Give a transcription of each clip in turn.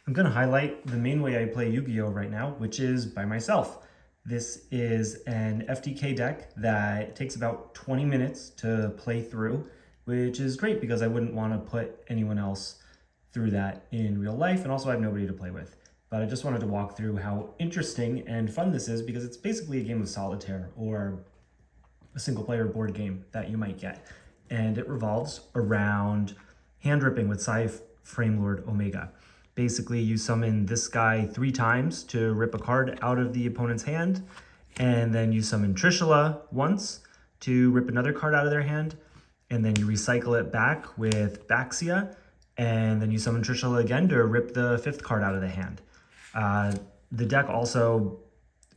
I'm going to highlight the main way I play Yu-Gi-Oh right now, which is by myself. This is an FTK deck that takes about 20 minutes to play through, which is great because I wouldn't want to put anyone else through that in real life, and also I have nobody to play with. But I just wanted to walk through how interesting and fun this is because it's basically a game of solitaire or a single player board game that you might get. And it revolves around hand ripping with PSY-Framelord Omega. Basically, you summon this guy 3 times to rip a card out of the opponent's hand, and then you summon Trishula once to rip another card out of their hand, and then you recycle it back with Baxia, and then you summon Trishula again to rip the 5th card out of the hand. The deck also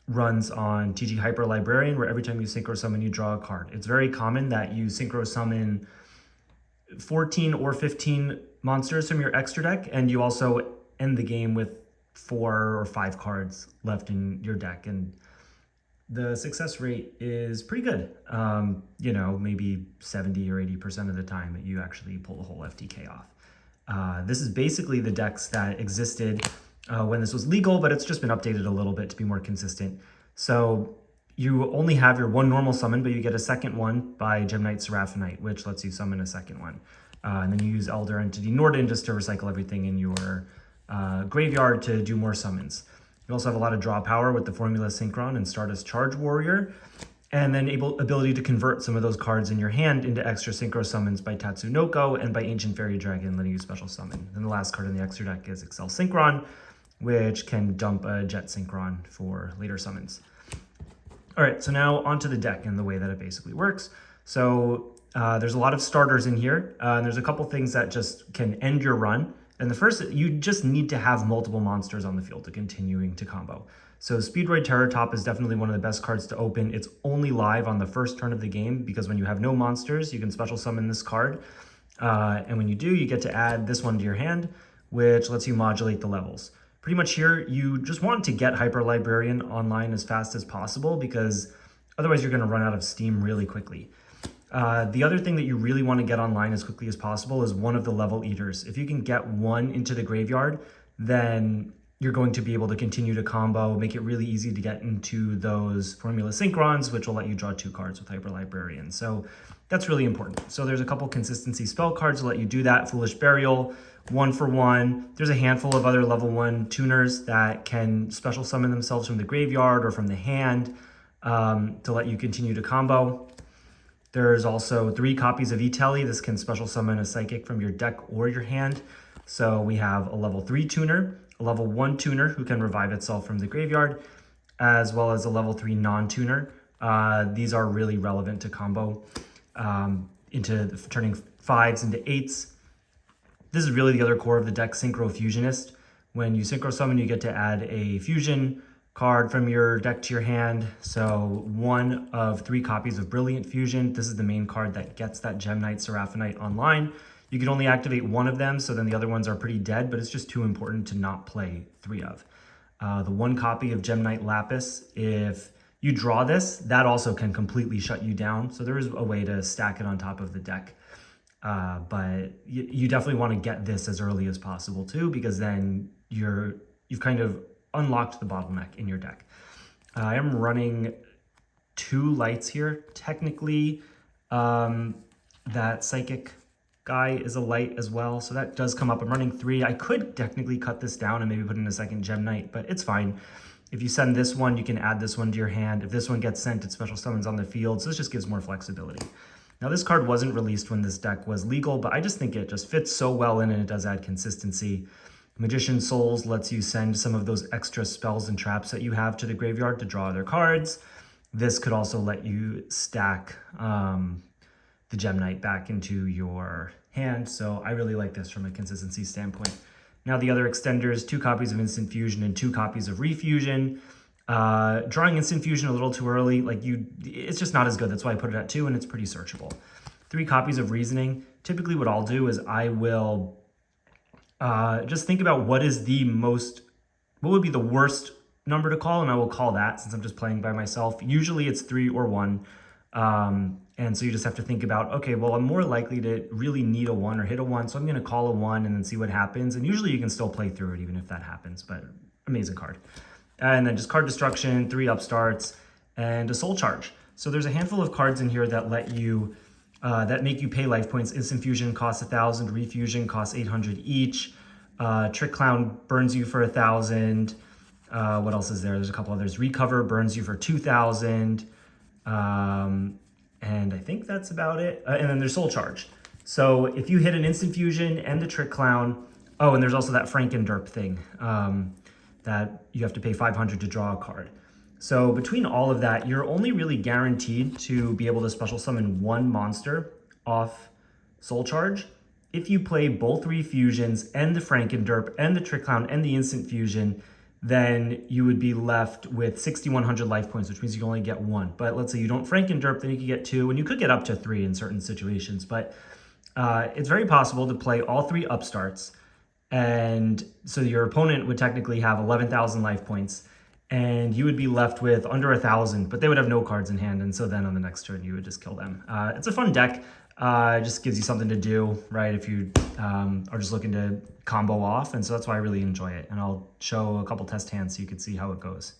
runs on TG Hyper Librarian, where every time you synchro summon, you draw a card. It's very common that you synchro summon 14 or 15 monsters from your extra deck, and you also end the game with 4 or 5 cards left in your deck, and the success rate is pretty good. Maybe 70 or 80% of the time that you actually pull the whole FTK off. This is basically the decks that existed when this was legal, but it's just been updated a little bit to be more consistent. So you only have your 1 normal summon, but you get a second one by Gem Knight Seraphinite, which lets you summon a second one. And then you use Elder Entity Norden just to recycle everything in your graveyard to do more summons. You also have a lot of draw power with the Formula Synchron and Stardust Charge Warrior, and then ability to convert some of those cards in your hand into extra synchro summons by Tatsunoko and by Ancient Fairy Dragon, letting you special summon. Then the last card in the extra deck is Excel Synchron, which can dump a Jet Synchron for later summons. All right, so now onto the deck and the way that it basically works. So there's a lot of starters in here. And there's a couple things that just can end your run. And the first, you just need to have multiple monsters on the field to continuing to combo. So Speedroid Terratop is definitely one of the best cards to open. It's only live on the first turn of the game because when you have no monsters, you can special summon this card. And when you do, you get to add this one to your hand, which lets you modulate the levels. Pretty much here, you just want to get Hyper Librarian online as fast as possible because otherwise you're going to run out of steam really quickly. The other thing that you really want to get online as quickly as possible is one of the level eaters. If you can get one into the graveyard, then you're going to be able to continue to combo, make it really easy to get into those Formula Synchrons, which will let you draw 2 cards with Hyper Librarian. So that's really important. So there's a couple consistency spell cards that let you do that. Foolish Burial, 1 for 1. There's a handful of other level 1 tuners that can special summon themselves from the graveyard or from the hand to let you continue to combo. There's also 3 copies of Itelli. This can special summon a psychic from your deck or your hand. So we have a level 3 tuner, a level 1 tuner who can revive itself from the graveyard, as well as a level 3 non-tuner. These are really relevant to combo into turning 5s into 8s. This is really the other core of the deck, Synchro Fusionist. When you Synchro Summon, you get to add a Fusion card from your deck to your hand. So 1 of 3 copies of Brilliant Fusion. This is the main card that gets that Gem Knight Seraphinite online. You can only activate 1 of them, so then the other ones are pretty dead, but it's just too important to not play 3 of. The 1 copy of Gem Knight Lapis, if you draw this, that also can completely shut you down. So there is a way to stack it on top of the deck. But you definitely want to get this as early as possible too, because then you've kind of unlocked the bottleneck in your deck. I am running 2 lights here. Technically, that Psychic guy is a light as well, so that does come up. I'm running 3. I could technically cut this down and maybe put in a second Gem Knight, but it's fine. If you send this one, you can add this one to your hand. If this one gets sent, it special summons on the field, so this just gives more flexibility. Now, this card wasn't released when this deck was legal, but I just think it just fits so well in and it does add consistency. Magician Souls lets you send some of those extra spells and traps that you have to the graveyard to draw other cards. This could also let you stack the Gem Knight back into your hand, so I really like this from a consistency standpoint. Now, the other extenders, 2 copies of Instant Fusion and 2 copies of Refusion. Drawing Instant Fusion a little too early, it's just not as good. That's why I put it at 2, and it's pretty searchable. 3 copies of Reasoning. Typically what I'll do is I will just think about what would be the worst number to call, and I will call that since I'm just playing by myself. Usually it's 3 or 1. And so you just have to think about, okay, well, I'm more likely to really need a 1 or hit a 1, so I'm going to call a 1 and then see what happens. And usually you can still play through it even if that happens, but amazing card. And then just card destruction, 3 upstarts, and a soul charge. So there's a handful of cards in here that let you, that make you pay life points. Instant Fusion costs 1,000, Refusion costs 800 each. Trick Clown burns you for 1,000. What else is there? There's a couple others. Recover burns you for 2,000. And I think that's about it. And then there's Soul Charge. So if you hit an Instant Fusion and the Trick Clown, oh, and there's also that Frankenderp thing that you have to pay 500 to draw a card. So between all of that, you're only really guaranteed to be able to special summon 1 monster off Soul Charge if you play both Refusions and the Frankenderp and the Trick Clown and the Instant Fusion. Then you would be left with 6,100 life points, which means you can only get 1. But let's say you don't Frankenderp, then you could get 2, and you could get up to 3 in certain situations. But it's very possible to play all 3 upstarts, and so your opponent would technically have 11,000 life points, and you would be left with under 1,000, but they would have no cards in hand, and so then on the next turn you would just kill them. It's a fun deck. It just gives you something to do, right, if you are just looking to combo off, and so that's why I really enjoy it. And I'll show a couple test hands so you can see how it goes.